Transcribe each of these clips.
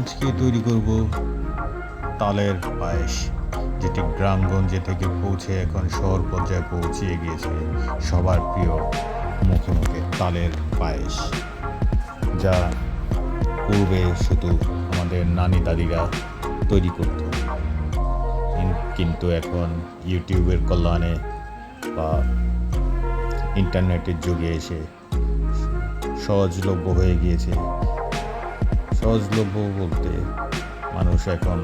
আজকে তৈরি করব তালের পায়েস, যেটি গ্রামগঞ্জে থেকে পৌঁছে এখন শহর পর্যায়ে পৌঁছিয়ে গিয়েছে সবার প্রিয় মুখে মুখে তালের পায়েস, যা পূর্বে শুধু আমাদের নানি দাদিরা তৈরি করত, কিন্তু এখন ইউটিউবের কল্যাণে বা ইন্টারনেটের যুগে এসে সহজলভ্য হয়ে গিয়েছে। সহজলভ্য বলতে মানুষ এখন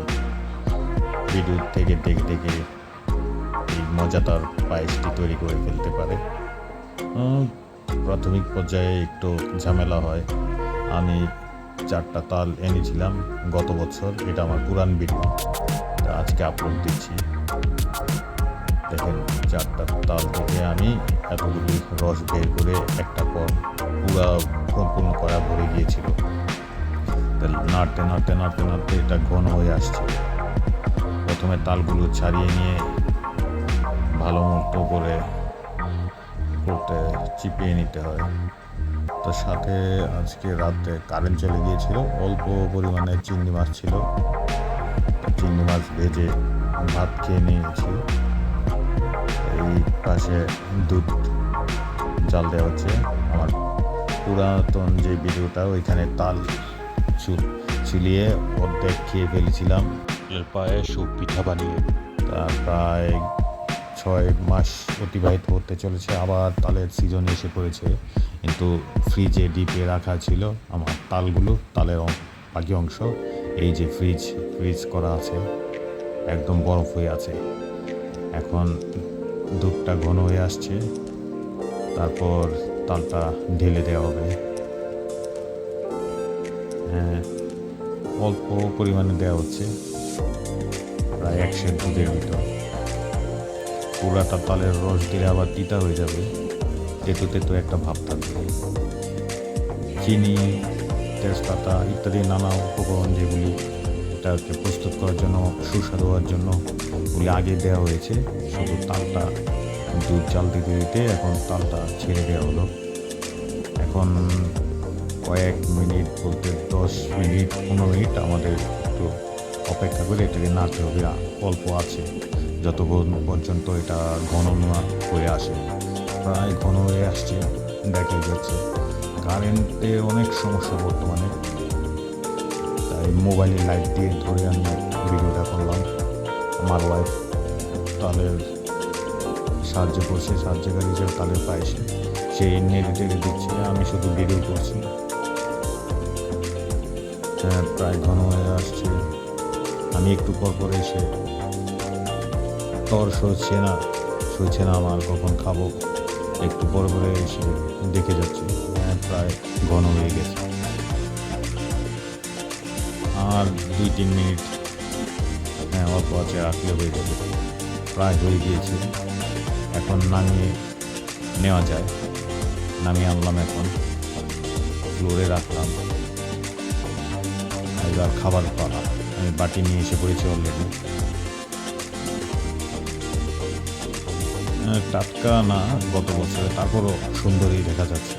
ভিডিও থেকে দেখে দেখে এই মজাদার পায়েসটি তৈরি করে ফেলতে পারে। প্রাথমিক পর্যায়ে একটু ঝামেলা হয়। আমি 4টা তাল এনেছিলাম গত বছর, এটা আমার পুরান ভিডিও, আজকে আপলোড দিচ্ছি। দেখেন 4টা তাল থেকে আমি এতগুলি রস বের করে একটা পর পুরা সম্পূর্ণ করা ভরে গিয়েছিল। নাড়তে নাড়তে নাড়তে নাড়তে এটা ঘন হয়ে আসছে। প্রথমে তালগুলো ছাড়িয়ে নিয়ে ভালো মতো করে করতে চিপিয়ে নিতে হয়। তার সাথে আজকে রাতে কারেন্ট চলে গিয়েছিল, অল্প পরিমাণে চিংড়ি মাছ ছিল, চিংড়ি মাছ ভেজে ভাত খেয়ে নিয়েছি। এই পাশে দুধ জাল দেওয়া হচ্ছে। আমার পুরাতন যে ভিডিওটা, ওইখানে তাল ছিলিয়ে অর্ধেক খেয়ে ফেলেছিলাম পায়েস ও পিঠা বানিয়ে। তা প্রায় 6 মাস অতিবাহিত হতে চলেছে, আবার তালের সিজন এসে পড়েছে। কিন্তু ফ্রিজে ডিপে রাখা ছিল আমার তালগুলো, তালের বাকি অংশ এই যে ফ্রিজ করা আছে, একদম বরফ হয়ে আছে। এখন দুধটা ঘন হয়ে আসছে, তারপর তালটা ঢেলে দেওয়া হবে। হ্যাঁ, অল্প পরিমাণে দেওয়া হচ্ছে, প্রায় 1 সের দুধের ভিতর। পুরাটা তালের রস দিলে আবার তিতা হয়ে যাবে, তেতো তেতো একটা ভাব থাকবে। চিনি, তেজপাতা ইত্যাদি নানা উপকরণ যেগুলি এটাকে প্রস্তুত করার জন্য, সুস্বাদু হওয়ার জন্য ওগুলি আগে দেওয়া হয়েছে। শুধু তালটা দুধ জাল দিতে দিতে এখন তালটা ছেড়ে দেওয়া হলো। এখন কয়েক মিনিট বলতে 10 মিনিট 15 মিনিট আমাদের একটু অপেক্ষা করে এটাকে নাড়তে হবে। অল্প আছে যতক্ষণ পর্যন্ত এটা ঘন হয়ে আসে। প্রায় ঘন হয়ে আসছে, দেখা যাচ্ছে। কারেন্টের অনেক সমস্যা বর্তমানে, তাই মোবাইলে লাইট দিয়ে ধরে আমি ভিডিওটা করলাম। আমার ওয়াইফ তালের সাহায্য করছে, সাহায্যকারী হিসেবে তালের পায়েসে সে নেড়ে টেড়ে দিচ্ছে, আমি শুধু ভিডিও করছি। হ্যাঁ, প্রায় ঘন হয়ে আসছে। আমি একটু পর এসে তর সইছে না আমার, কখন খাবো, একটু পরে এসে দেখে যাচ্ছি। হ্যাঁ, প্রায় ঘন হয়ে গেছে। আর 2-3 মিনিট অল্প আছে, রাখলে হয়ে যাবে। প্রায় হয়ে গিয়েছে, এখন নামিয়ে নেওয়া যায়। নামিয়ে আনলাম, এখন ফ্লোরে রাখলাম। এবার খাবার পালা। আমি বাটি নিয়ে এসে পড়েছি অলরেডি। টাটকা না গত বছরে, তারপরও সুন্দরই দেখা যাচ্ছে।